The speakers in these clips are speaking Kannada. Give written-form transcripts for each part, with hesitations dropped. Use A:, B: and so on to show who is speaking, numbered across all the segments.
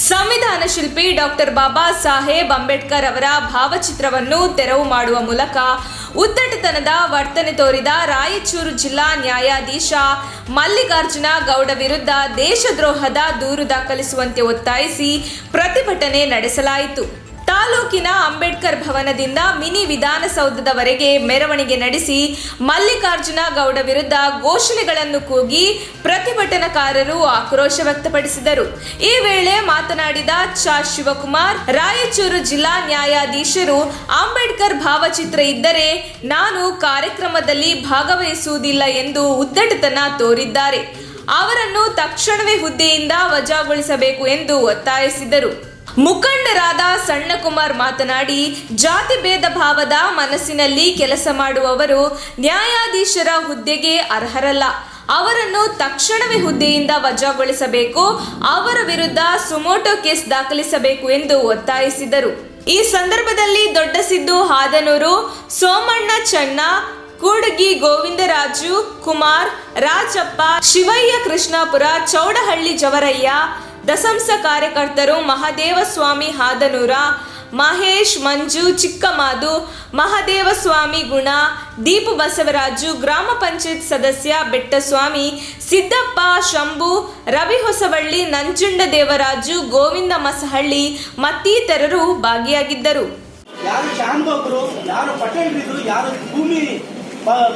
A: ಸಂವಿಧಾನ ಶಿಲ್ಪಿ ಡಾಕ್ಟರ್ ಬಾಬಾ ಸಾಹೇಬ್ ಅಂಬೇಡ್ಕರ್ ಅವರ ಭಾವಚಿತ್ರವನ್ನು ತೆರವು ಮಾಡುವ ಮೂಲಕ ಉದ್ದಟತನದ ವರ್ತನೆ ತೋರಿದ ರಾಯಚೂರು ಜಿಲ್ಲಾ ನ್ಯಾಯಾಧೀಶ ಮಲ್ಲಿಕಾರ್ಜುನ ಗೌಡ ವಿರುದ್ಧ ದೇಶದ್ರೋಹದ ದೂರು ದಾಖಲಿಸುವಂತೆ ಒತ್ತಾಯಿಸಿ ಪ್ರತಿಭಟನೆ ನಡೆಸಲಾಯಿತು. ತಾಲೂಕಿನ ಅಂಬೇಡ್ಕರ್ ಭವನದಿಂದ ಮಿನಿ ವಿಧಾನಸೌಧದವರೆಗೆ ಮೆರವಣಿಗೆ ನಡೆಸಿ ಮಲ್ಲಿಕಾರ್ಜುನ ಗೌಡ ವಿರುದ್ಧ ಘೋಷಣೆಗಳನ್ನು ಕೂಗಿ ಪ್ರತಿಭಟನಾಕಾರರು ಆಕ್ರೋಶ ವ್ಯಕ್ತಪಡಿಸಿದರು. ಈ ವೇಳೆ ಮಾತನಾಡಿದ ಶಿವಕುಮಾರ್, ರಾಯಚೂರು ಜಿಲ್ಲಾ ನ್ಯಾಯಾಧೀಶರು ಅಂಬೇಡ್ಕರ್ ಭಾವಚಿತ್ರ ಇದ್ದರೆ ನಾನು ಕಾರ್ಯಕ್ರಮದಲ್ಲಿ ಭಾಗವಹಿಸುವುದಿಲ್ಲ ಎಂದು ಉದ್ದಟತನ ತೋರಿದ್ದಾರೆ. ಅವರನ್ನು ತಕ್ಷಣವೇ ಹುದ್ದೆಯಿಂದ ವಜಾಗೊಳಿಸಬೇಕು ಎಂದು ಒತ್ತಾಯಿಸಿದರು. ಮುಖಂಡರಾದ ಸಣ್ಣಕುಮಾರ್ ಮಾತನಾಡಿ, ಜಾತಿ ಭೇದ ಭಾವದ ಮನಸ್ಸಿನಲ್ಲಿ ಕೆಲಸ ಮಾಡುವವರು ನ್ಯಾಯಾಧೀಶರ ಹುದ್ದೆಗೆ ಅರ್ಹರಲ್ಲ. ಅವರನ್ನು ತಕ್ಷಣವೇ ಹುದ್ದೆಯಿಂದ ವಜಾಗೊಳಿಸಬೇಕು. ಅವರ ವಿರುದ್ಧ ಸುಮೋಟೋ ಕೇಸ್ ದಾಖಲಿಸಬೇಕು ಎಂದು ಒತ್ತಾಯಿಸಿದರು. ಈ ಸಂದರ್ಭದಲ್ಲಿ ದೊಡ್ಡಸಿದ್ದು ಹಾದನೂರು, ಸೋಮಣ್ಣ ಚಣ್ಣ, ಕೂಡಗಿ ಗೋವಿಂದರಾಜು, ಕುಮಾರ್, ರಾಜಪ್ಪ, ಶಿವಯ್ಯ ಕೃಷ್ಣಾಪುರ, ಚೌಡಹಳ್ಳಿ ಜವರಯ್ಯ, ದಸಂಸ ಕಾರ್ಯಕರ್ತರು ಮಹದೇವಸ್ವಾಮಿ ಹಾದನೂರ, ಮಹೇಶ್, ಮಂಜು, ಚಿಕ್ಕಮಾದು, ಮಹದೇವಸ್ವಾಮಿ ಗುಣ, ದೀಪು ಬಸವರಾಜು, ಗ್ರಾಮ ಪಂಚಾಯತ್ ಸದಸ್ಯ ಬೆಟ್ಟಸ್ವಾಮಿ, ಸಿದ್ದಪ್ಪ, ಶಂಭು, ರವಿ ಹೊಸವಳ್ಳಿ, ನಂಜುಂಡ ದೇವರಾಜು, ಗೋವಿಂದ ಮಸಹಳ್ಳಿ ಮತ್ತಿತರರು ಭಾಗಿಯಾಗಿದ್ದರು.
B: ಯಾರು ಶಾಂತೋಗ್ರು, ಯಾರು ಪಟೇಲ್ರಿದ್ರು, ಯಾರು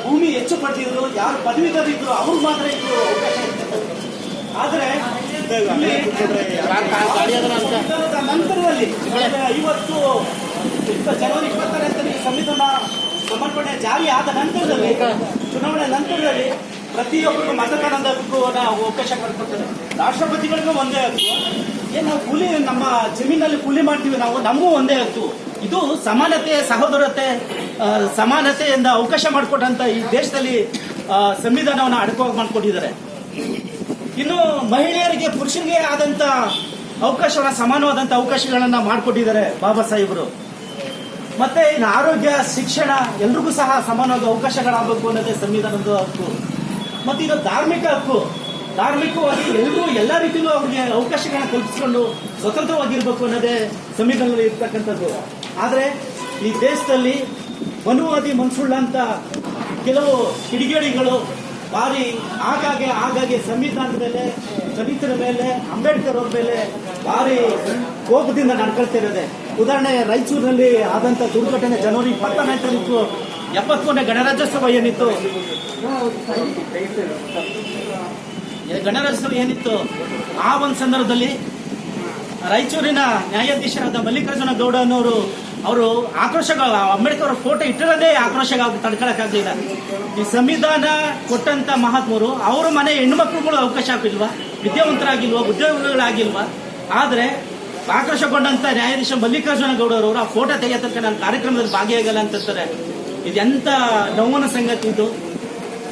B: ಭೂಮಿ ಹೆಚ್ಚು ಪಡೆದಿದ್ರು, ಯಾರು ಪದವೀಧರಿದ್ರು ಅವ್ರು ಮಾತ್ರ ಇದ್ರು ಅವಕಾಶ ಇರ್ತದೆ. ಆದರೆ ನಂತರದಲ್ಲಿ ಇವತ್ತು ಜನವರಿ 26 ಸಂವಿಧಾನ ಸಮರ್ಪಣೆ ಜಾರಿ ಆದ ನಂತರದಲ್ಲಿ, ಚುನಾವಣೆ ನಂತರದಲ್ಲಿ ಪ್ರತಿಯೊಬ್ಬರಿಗೂ ಮತದಾನದಕ್ಕೂ ನಾವು ಅವಕಾಶ ಮಾಡಿಕೊಡ್ತೇವೆ. ರಾಷ್ಟ್ರಪತಿಗಳಿಗೂ ಒಂದೇ ಹಕ್ಕು. ಏನು ನಾವು ಕೂಲಿ, ನಮ್ಮ ಜಮೀನಲ್ಲಿ ಕೂಲಿ ಮಾಡ್ತೀವಿ, ನಾವು ನಮಗೂ ಒಂದೇ ಹಕ್ಕು. ಇದು ಸಮಾನತೆ, ಸಹೋದರತೆ, ಸಮಾನತೆಯಿಂದ ಅವಕಾಶ ಮಾಡಿಕೊಟ್ಟಂತ ಈ ದೇಶದಲ್ಲಿ ಸಂವಿಧಾನವನ್ನು ಅಡಕವಾಗಿ ಮಾಡಿಕೊಟ್ಟಿದ್ದಾರೆ. ಇನ್ನು ಮಹಿಳೆಯರಿಗೆ, ಪುರುಷರಿಗೆ ಆದಂತ ಅವಕಾಶವನ್ನ, ಸಮಾನವಾದಂತ ಅವಕಾಶಗಳನ್ನ ಮಾಡಿಕೊಟ್ಟಿದ್ದಾರೆ ಬಾಬಾ ಸಾಹೇಬರು. ಮತ್ತೆ ಇನ್ನು ಆರೋಗ್ಯ, ಶಿಕ್ಷಣ ಎಲ್ರಿಗೂ ಸಹ ಸಮಾನವಾದ ಅವಕಾಶಗಳಾಗಬೇಕು ಅನ್ನೋದೇ ಸಂವಿಧಾನದ ಹಕ್ಕು. ಮತ್ತೆ ಇದು ಧಾರ್ಮಿಕ ಹಕ್ಕು. ಧಾರ್ಮಿಕವಾಗಿ ಎಲ್ಲರೂ ಎಲ್ಲ ರೀತಿಯಲ್ಲೂ ಅವ್ರಿಗೆ ಅವಕಾಶಗಳನ್ನ ಕಲ್ಪಿಸಿಕೊಂಡು ಸ್ವತಂತ್ರವಾಗಿರ್ಬೇಕು ಅನ್ನೋದೇ ಸಂವಿಧಾನದಲ್ಲಿ ಇರ್ತಕ್ಕಂಥದ್ದು. ಆದ್ರೆ ಈ ದೇಶದಲ್ಲಿ ಮನುವಾದಿ ಮನ್ಸುಳ್ಳ ಅಂತ ಕೆಲವು ಕಿಡಿಗೇಡಿಗಳು ಬಾರಿ ಆಗಾಗ್ಗೆ ಸಂವಿಧಾನದ ಮೇಲೆ, ದಲಿತರ ಮೇಲೆ, ಅಂಬೇಡ್ಕರ್ ಅವ್ರ ಮೇಲೆ ಭಾರಿ ಕೋಪದಿಂದ ನಡ್ಕೊಳ್ತಿರೋದೆ. ಉದಾಹರಣೆ, ರಾಯಚೂರಿನಲ್ಲಿ ಆದಂತ ದುರ್ಘಟನೆ ಜನವರಿ 24 73ನೇ ಗಣರಾಜ್ಯೋತ್ಸವ ಏನಿತ್ತು, ಗಣರಾಜ್ಯೋತ್ಸವ ಏನಿತ್ತು, ಆ ಒಂದು ಸಂದರ್ಭದಲ್ಲಿ ರಾಯಚೂರಿನ ನ್ಯಾಯಾಧೀಶರಾದ ಮಲ್ಲಿಕಾರ್ಜುನ ಗೌಡ ಅನ್ನೋರು ಅವರು ಆಕ್ರೋಶ, ಅಂಬೇಡ್ಕರ್ ಅವರ ಫೋಟೋ ಇಟ್ಟಿರೋದೇ ಆಕ್ರೋಶ ತಡ್ಕೊಳಕ್ಕಾಗಲಿಲ್ಲ. ಈ ಸಂವಿಧಾನ ಕೊಟ್ಟಂತ ಮಹಾತ್ಮರು ಅವ್ರ ಮನೆ ಹೆಣ್ಮಕ್ಳುಗಳು ಅವಕಾಶ ಆಗಿಲ್ವಾ, ವಿದ್ಯಾವಂತರಾಗಿಲ್ವಾ, ಉದ್ಯೋಗಿಗಳಾಗಿಲ್ವಾ? ಆದ್ರೆ ಆಕ್ರೋಶಗೊಂಡಂತ ನ್ಯಾಯಾಧೀಶ ಮಲ್ಲಿಕಾರ್ಜುನ ಗೌಡರವರು ಆ ಫೋಟೋ ತೆಗೆಯ ತನಕ ನಾನು ಕಾರ್ಯಕ್ರಮದಲ್ಲಿ ಭಾಗಿಯಾಗಲ್ಲ ಅಂತಾರೆ. ಇದೆಂತ ನೋವಿನ ಸಂಗತಿ ಇದು.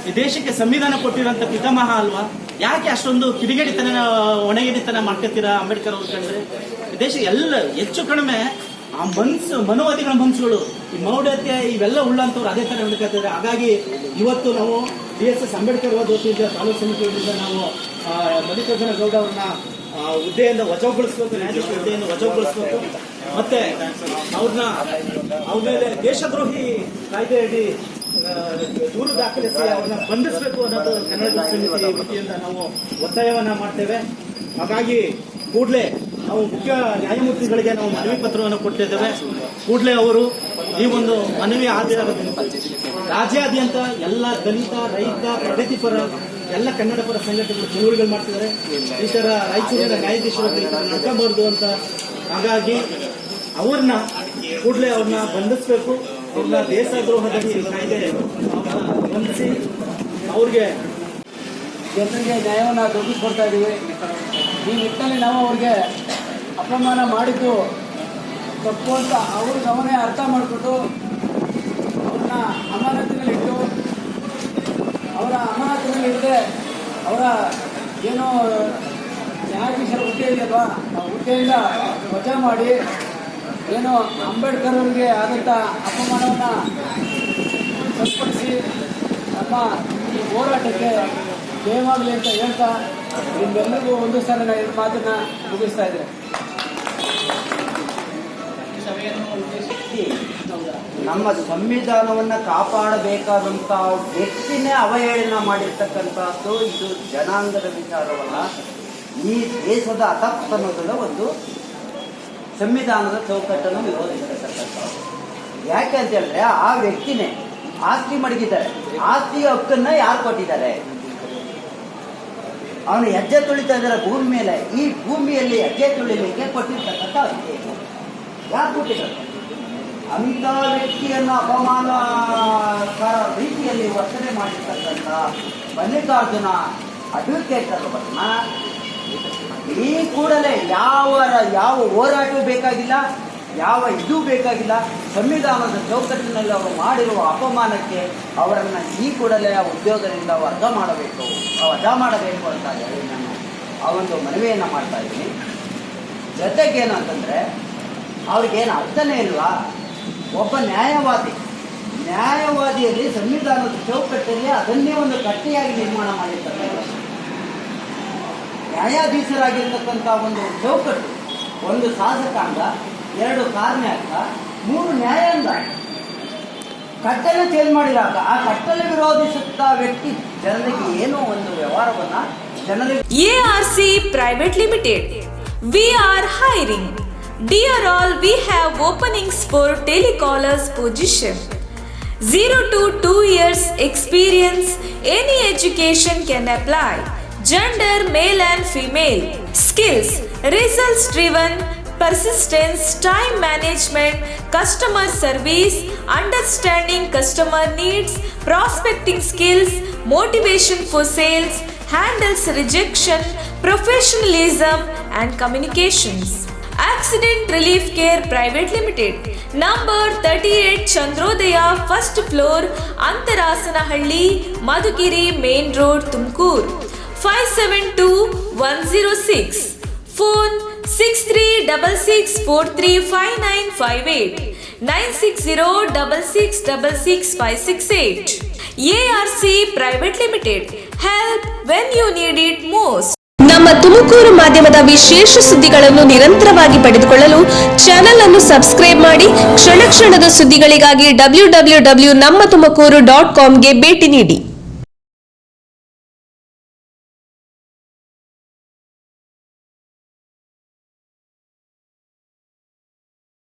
B: ಈ ದೇಶಕ್ಕೆ ಸಂವಿಧಾನ ಕೊಟ್ಟಿರೋಂಥ ಪಿತಾಮಹ ಅಲ್ವಾ? ಯಾಕೆ ಅಷ್ಟೊಂದು ಕಿಡಿಗೇಡಿತನ, ಒಣಗಿಡಿತನ ಮಾಡ್ಕೊತೀರಾ ಅಂಬೇಡ್ಕರ್ ಅವ್ರ ಕಂಡ್ರೆ? ಈ ದೇಶ ಎಲ್ಲ ಹೆಚ್ಚು ಕಡಿಮೆ ಆ ಮನೋವಾದಿಗಳ ಮನಸ್ಸುಗಳು, ಈ ಮೌಢ್ಯತೆ ಇವೆಲ್ಲ ಉಳ್ಳಂತವ್ರು ಅದೇ ತರ ನಡ್ಕೊತಾರೆ. ಹಾಗಾಗಿ ಇವತ್ತು ನಾವು DSS ಅಂಬೇಡ್ಕರ್ ವತಿಯಿಂದ ತಾಲೂಕು ಸಮಿತಿಯಿಂದ ನಾವು ಮಲ್ಲಿಕಾರ್ಜುನ ಗೌಡ ಅವ್ರನ್ನ ಹುದ್ದೆಯಿಂದ ವಜಾಗೊಳಿಸಬೇಕು, ನ್ಯಾಯಾಧೀಶ ಹುದ್ದೆಯಿಂದ ವಜಾಗೊಳಿಸಬೇಕು. ಮತ್ತೆ ಅವ್ರ ಮೇಲೆ ದೇಶದ್ರೋಹಿ ಕಾಯ್ದೆ ಅಡಿ ದೂರು ದಾಖಲಿಸಿ ಅವ್ರನ್ನ ಬಂಧಿಸಬೇಕು ಅನ್ನೋದು ಕನ್ನಡ ಸಮಿತಿ ವತಿಯಿಂದ ನಾವು ಒತ್ತಾಯವನ್ನ ಮಾಡ್ತೇವೆ. ಹಾಗಾಗಿ ಕೂಡಲೇ ನಾವು ಮುಖ್ಯ ನ್ಯಾಯಮೂರ್ತಿಗಳಿಗೆ ನಾವು ಮನವಿ ಪತ್ರವನ್ನು ಕೊಟ್ಟಿದ್ದೇವೆ. ಕೂಡಲೇ ಅವರು ಈ ಒಂದು ಮನವಿ ರಾಜ್ಯಾದ್ಯಂತ ಎಲ್ಲ ದಲಿತ, ರೈತ, ಪ್ರಗತಿಪರ ಎಲ್ಲ ಕನ್ನಡ ಪರ ಸಂಘಟನೆಗಳು ಚಳುವಳಿಗಳು ಮಾಡ್ತಿದ್ದಾರೆ. ಈ ತರ ರಾಯಚೂರಿನ ನ್ಯಾಯಾಧೀಶರು ನಡ್ಕೋಬಾರ್ದು ಅಂತ. ಹಾಗಾಗಿ ಅವ್ರನ್ನ ಕೂಡಲೇ ಅವ್ರನ್ನ ಬಂಧಿಸಬೇಕು. ಅವ್ರನ್ನ ದೇಶದ್ರೋಹದಲ್ಲಿ ಕಾಯ್ದೆ ಬಂಧಿಸಿ ಅವ್ರಿಗೆ
C: ಜನರಿಗೆ ನ್ಯಾಯವನ್ನು ದೊರಕಿಸ್ಕೊಡ್ತಾ ಇದ್ದೀವಿ. ಈ ನಿಟ್ಟಿನಲ್ಲಿ ನಾವು ಅವ್ರಿಗೆ ಅಪಮಾನ ಮಾಡಿದ್ದು ತಪ್ಪು ಅಂತ ಅವರು ಗಮನ ಅರ್ಥ ಮಾಡಿಬಿಟ್ಟು ಅವ್ರನ್ನ ಅಮಾನತಿನಲ್ಲಿಟ್ಟು, ಅವರ ಅಮಾನತಿನಲ್ಲಿಟ್ಟರೆ ಅವರ ಏನೋ ನ್ಯಾಯಾಧೀಶರ ಹುದ್ದೆ ಇದೆಯಲ್ವಾ, ಆ ಹುದ್ದೆಯಿಂದ ವಜಾ ಮಾಡಿ ಏನೋ ಅಂಬೇಡ್ಕರ್ ಅವರಿಗೆ ಆದಂಥ ಅಪಮಾನವನ್ನು ಸರಿಪಡಿಸಿ ನಮ್ಮ ಈ ಹೋರಾಟಕ್ಕೆ ಜಯವಾಗಲಿ ಅಂತ ಹೇಳ್ತಾ ನಿಮ್ಮೆಲ್ಲರಿಗೂ ಒಂದು ಸಾರಿ ನಾನು ಮಾತನ್ನ ಮುಗಿಸ್ತಾ ಇದ್ದೇನೆ.
D: ನಮ್ಮ ಸಂವಿಧಾನವನ್ನು ಕಾಪಾಡಬೇಕಾದಂಥ ವ್ಯಕ್ತಿನೇ ಅವಹೇಳನ ಮಾಡಿರ್ತಕ್ಕಂಥದ್ದು ಇದು ಜನಾಂಗದ ವಿಚಾರವಲ್ಲ, ಈ ದೇಶದ ಅಧಪತನದ ಒಂದು ಸಂವಿಧಾನದ ಚೌಕಟ್ಟನ್ನು ವಿರೋಧಿಸತಕ್ಕಂಥದ್ದು. ಯಾಕೆ ಅಂತ ಹೇಳಿದ್ರೆ ಆ ವ್ಯಕ್ತಿನೇ ಆಸ್ತಿ ಮಡಗಿದ್ದಾರೆ, ಆಸ್ತಿಯ ಹಕ್ಕನ್ನು ಯಾರು ಕೊಟ್ಟಿದ್ದಾರೆ? ಅವನು ಹೆಜ್ಜೆ ತುಳಿತಾ ಇದ್ದಾರೆ ಭೂಮಿ ಮೇಲೆ, ಈ ಭೂಮಿಯಲ್ಲಿ ಹೆಜ್ಜೆ ತುಳಿಲಿಕ್ಕೆ ಕೊಟ್ಟಿರ್ತಕ್ಕಂಥ ಹಕ್ಕಿ ಯಾರು ಕೊಟ್ಟಿದ್ದಾರೆ? ಅಂಥ ವ್ಯಕ್ತಿಯನ್ನು ಅಪಮಾನಕರ ರೀತಿಯಲ್ಲಿ ವರ್ತನೆ ಮಾಡಿರ್ತಕ್ಕಂಥ ಮಲ್ಲಿಕಾರ್ಜುನ ಅಡ್ವೊಕೇಟ್ ಅವರನ್ನ ಈ ಕೂಡಲೇ ಯಾವ ಹೋರಾಟವೂ ಬೇಕಾಗಿಲ್ಲ, ಯಾವ ಇದೂ ಬೇಕಾಗಿಲ್ಲ. ಸಂವಿಧಾನದ ಚೌಕಟ್ಟಿನಲ್ಲಿ ಅವರು ಮಾಡಿರುವ ಅಪಮಾನಕ್ಕೆ ಅವರನ್ನು ಈ ಕೂಡಲೇ ಆ ಉದ್ಯೋಗದಿಂದ ವಜಾ ಮಾಡಬೇಕು ಅಂತ ಹೇಳಿ ನಾನು ಆ ಒಂದು ಮನವಿಯನ್ನು ಮಾಡ್ತಾ ಇದ್ದೀನಿ. ಜೊತೆಗೇನು ಅಂತಂದರೆ ಅವ್ರಿಗೇನು ಅರ್ಥನೇ ಇಲ್ವಾ? ಒಬ್ಬ ನ್ಯಾಯವಾದಿಯಲ್ಲಿ ಸಂವಿಧಾನದ ಚೌಕಟ್ಟಲ್ಲಿ ಅದನ್ನೇ ಒಂದು ಕಟ್ಟೆಯಾಗಿ ನಿರ್ಮಾಣ ಮಾಡಿರ್ತಾರೆ. ನ್ಯಾಯಾಧೀಶರಾಗಿರ್ತಕ್ಕಂಥ ಒಂದು ಚೌಕಟ್ಟು, ಒಂದು ಶಾಸಕಾಂಗ, 2 ಕಾರ್ಯಾಂಗ, 3 ನ್ಯಾಯಾಂಗ, ಕಟ್ಟಲೆ ಚೇಂಜ್ ಮಾಡಿದಾಗ ಆ ಕಟ್ಟಲೆ ವಿರೋಧಿಸುತ್ತಾ ವ್ಯಕ್ತಿ ಜನರಿಗೆ ಏನೋ ಒಂದು ವ್ಯವಹಾರವನ್ನ ಜನರಿಗೆ.
A: ARC Private Limited. We are hiring. Dear all, we have openings for telecallers position. 0 to 2 years experience. Any education can apply. Gender male and female. Skills results driven, persistence, time management, customer service, understanding customer needs, prospecting skills, motivation for sales, handles rejection, professionalism and communications. Accident Relief Care Private Limited. Number 38 Chandrodaya, 1st floor, Antarasanahಳ್ಳಿ, Madhugiri Main Road, Tumkur. 572106. Phone 6366435958 96066666568. ARC Private Limited. Help when you need it most. ನಮ್ಮ ತುಮಕೂರು ಮಾಧ್ಯಮದ ವಿಶೇಷ ಸುದ್ದಿಗಳನ್ನು ನಿರಂತರವಾಗಿ ಪಡೆದುಕೊಳ್ಳಲು ಚಾನೆಲ್ ಅನ್ನು ಸಬ್ಸ್ಕ್ರೈಬ್ ಮಾಡಿ. ಕ್ಷಣ ಕ್ಷಣದ ಸುದ್ದಿಗಳಿಗಾಗಿ www.nammathumakuru.com ಗೆ ಭೇಟಿ ನೀಡಿ.